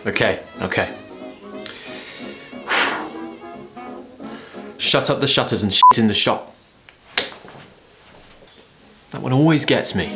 Okay. Shut up the shutters and shit in the shop. That one always gets me.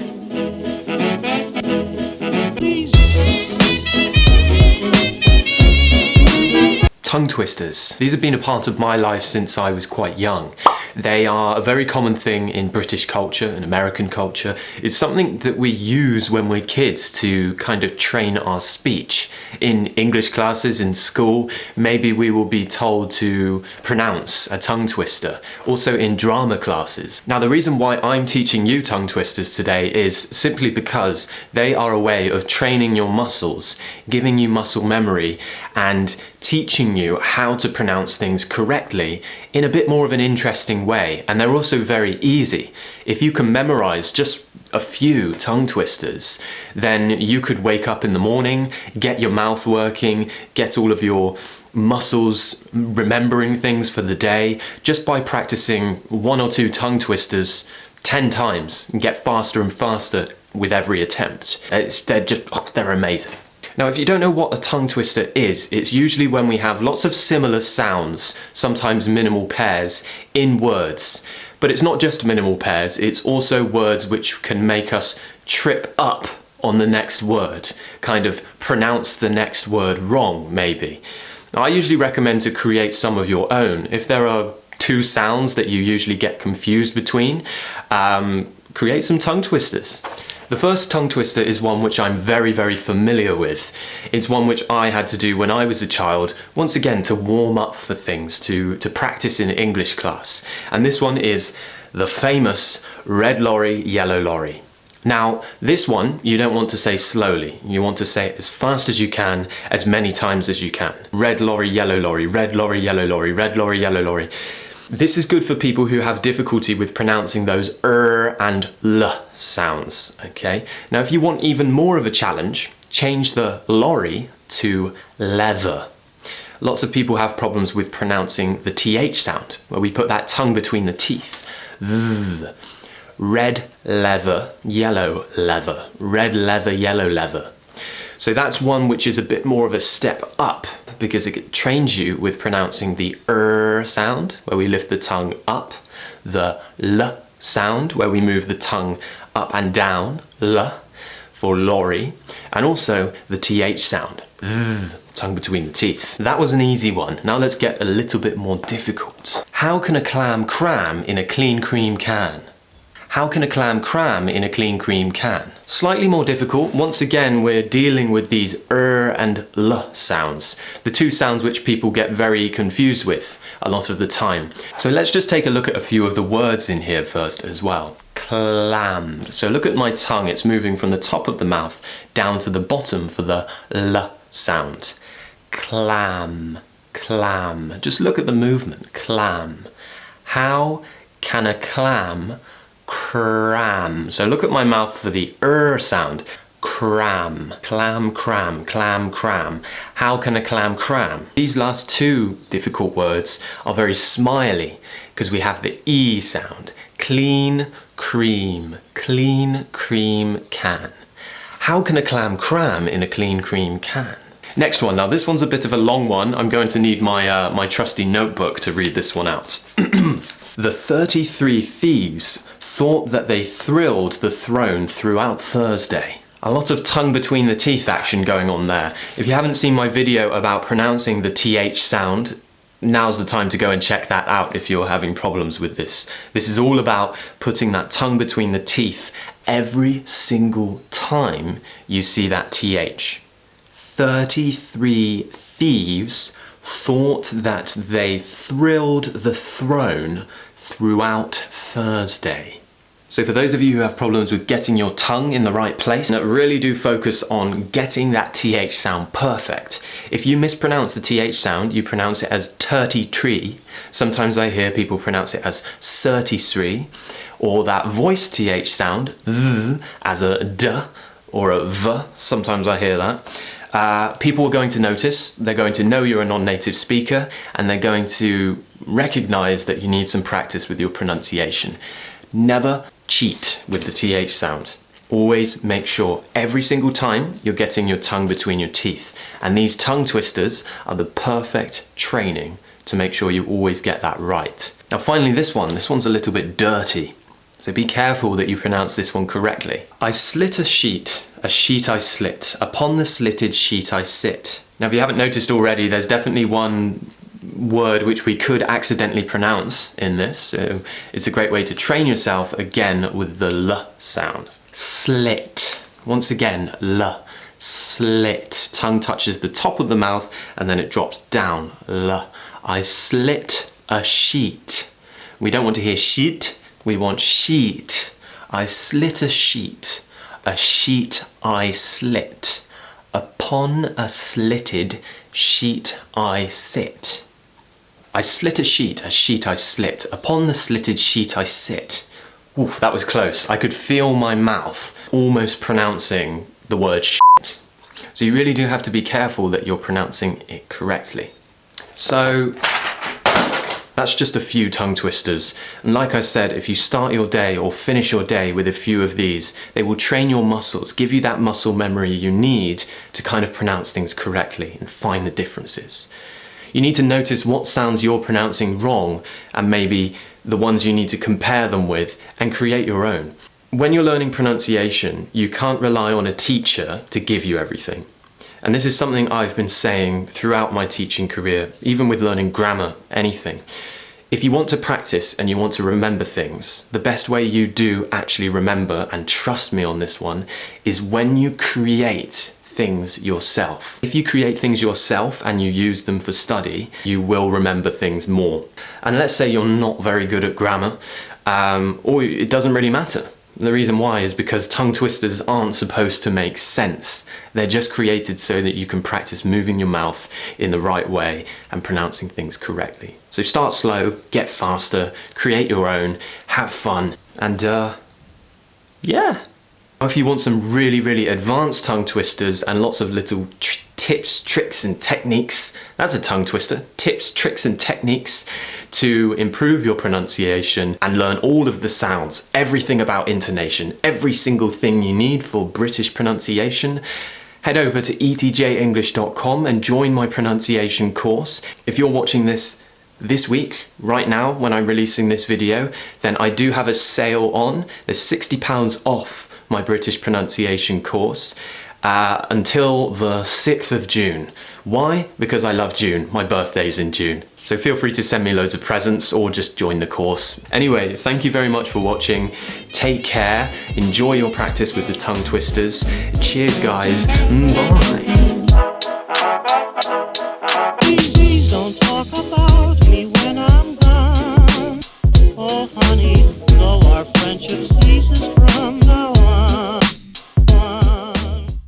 Tongue twisters. These have been a part of my life since I was quite young. They are a very common thing in British culture and American culture. It's something that we use when we're kids to kind of train our speech. In English classes, in school, maybe we will be told to pronounce a tongue twister. Also in drama classes. Now the reason why I'm teaching you tongue twisters today is simply because they are a way of training your muscles, giving you muscle memory, and teaching you how to pronounce things correctly in a bit more of an interesting way. And they're also very easy. If you can memorize just a few tongue twisters, then you could wake up in the morning, get your mouth working, get all of your muscles remembering things for the day, just by practicing 1 or 2 tongue twisters 10 times and get faster and faster with every attempt. They're amazing. Now, if you don't know what a tongue twister is, it's usually when we have lots of similar sounds, sometimes minimal pairs, in words. But it's not just minimal pairs, it's also words which can make us trip up on the next word, kind of pronounce the next word wrong, maybe. Now, I usually recommend to create some of your own. If there are 2 sounds that you usually get confused between, create some tongue twisters. The first tongue twister is one which I'm very, very familiar with. It's one which I had to do when I was a child, once again to warm up for things, to practice in English class. And this one is the famous red lorry, yellow lorry. Now, this one you don't want to say slowly. You want to say it as fast as you can, as many times as you can. Red lorry, yellow lorry, red lorry, yellow lorry, red lorry, yellow lorry. This is good for people who have difficulty with pronouncing those R and L sounds, okay? Now, if you want even more of a challenge, change the lorry to leather. Lots of people have problems with pronouncing the TH sound, where we put that tongue between the teeth. Th. Red leather, yellow leather. Red leather, yellow leather. So that's one which is a bit more of a step up, because it trains you with pronouncing the R sound, where we lift the tongue up, the L sound, where we move the tongue up and down, L, for lorry, and also the TH sound, th, tongue between the teeth. That was an easy one. Now let's get a little bit more difficult. How can a clam cram in a clean cream can? How can a clam cram in a clean cream can? Slightly more difficult. Once again, we're dealing with these R and L sounds, the 2 sounds which people get very confused with a lot of the time. So let's just take a look at a few of the words in here first as well. Clam. So look at my tongue, it's moving from the top of the mouth down to the bottom for the L sound. Clam, clam. Just look at the movement, clam. How can a clam cram? So look at my mouth for the sound. Cram. Clam, cram, clam, cram. How can a clam cram? These last 2 difficult words are very smiley because we have the E sound. Clean cream can. How can a clam cram in a clean cream can? Next one. Now this one's a bit of a long one. I'm going to need my trusty notebook to read this one out. The 33 thieves thought that they thrilled the throne throughout Thursday. A lot of tongue between the teeth action going on there. If you haven't seen my video about pronouncing the TH sound, now's the time to go and check that out if you're having problems with this. This is all about putting that tongue between the teeth every single time you see that TH. 33 thieves thought that they thrilled the throne throughout Thursday. So for those of you who have problems with getting your tongue in the right place, really do focus on getting that TH sound perfect. If you mispronounce the TH sound, you pronounce it as 33. Sometimes I hear people pronounce it as 33, or that voice TH sound, th, as a d or a v. Sometimes I hear that. People are going to notice, they're going to know you're a non-native speaker, and they're going to recognize that you need some practice with your pronunciation. Never cheat with the TH sound. Always make sure every single time you're getting your tongue between your teeth. And these tongue twisters are the perfect training to make sure you always get that right. Now finally this one's a little bit dirty. So be careful that you pronounce this one correctly. I slit a sheet I slit. Upon the slitted sheet I sit. Now if you haven't noticed already, there's definitely one word which we could accidentally pronounce in this. So it's a great way to train yourself again with the L sound. Slit. Once again, L. Slit. Tongue touches the top of the mouth and then it drops down. L. I slit a sheet. We don't want to hear sheet, we want sheet. I slit a sheet. A sheet I slit. Upon a slitted sheet I sit. I slit a sheet I slit. Upon the slitted sheet I sit. Ooh, that was close. I could feel my mouth almost pronouncing the word shit. So you really do have to be careful that you're pronouncing it correctly. So that's just a few tongue twisters. And like I said, if you start your day or finish your day with a few of these, they will train your muscles, give you that muscle memory you need to kind of pronounce things correctly and find the differences. You need to notice what sounds you're pronouncing wrong and maybe the ones you need to compare them with and create your own. When you're learning pronunciation, you can't rely on a teacher to give you everything. And this is something I've been saying throughout my teaching career, even with learning grammar, anything. If you want to practice and you want to remember things, the best way you do actually remember, and trust me on this one, is when you create things yourself. If you create things yourself and you use them for study, you will remember things more. And let's say you're not very good at grammar, or it doesn't really matter. The reason why is because tongue twisters aren't supposed to make sense. They're just created so that you can practice moving your mouth in the right way and pronouncing things correctly. So start slow, get faster, create your own, have fun, and yeah. If you want some really, really advanced tongue twisters and lots of little tips, tricks and techniques, that's a tongue twister, tips, tricks and techniques to improve your pronunciation and learn all of the sounds, everything about intonation, every single thing you need for British pronunciation, head over to etjenglish.com and join my pronunciation course. If you're watching this week, right now, when I'm releasing this video, then I do have a sale on. There's £60 off my British pronunciation course until the 6th of June. Why? Because I love June. My birthday's in June. So feel free to send me loads of presents or just join the course. Anyway, thank you very much for watching. Take care. Enjoy your practice with the tongue twisters. Cheers, guys. Bye.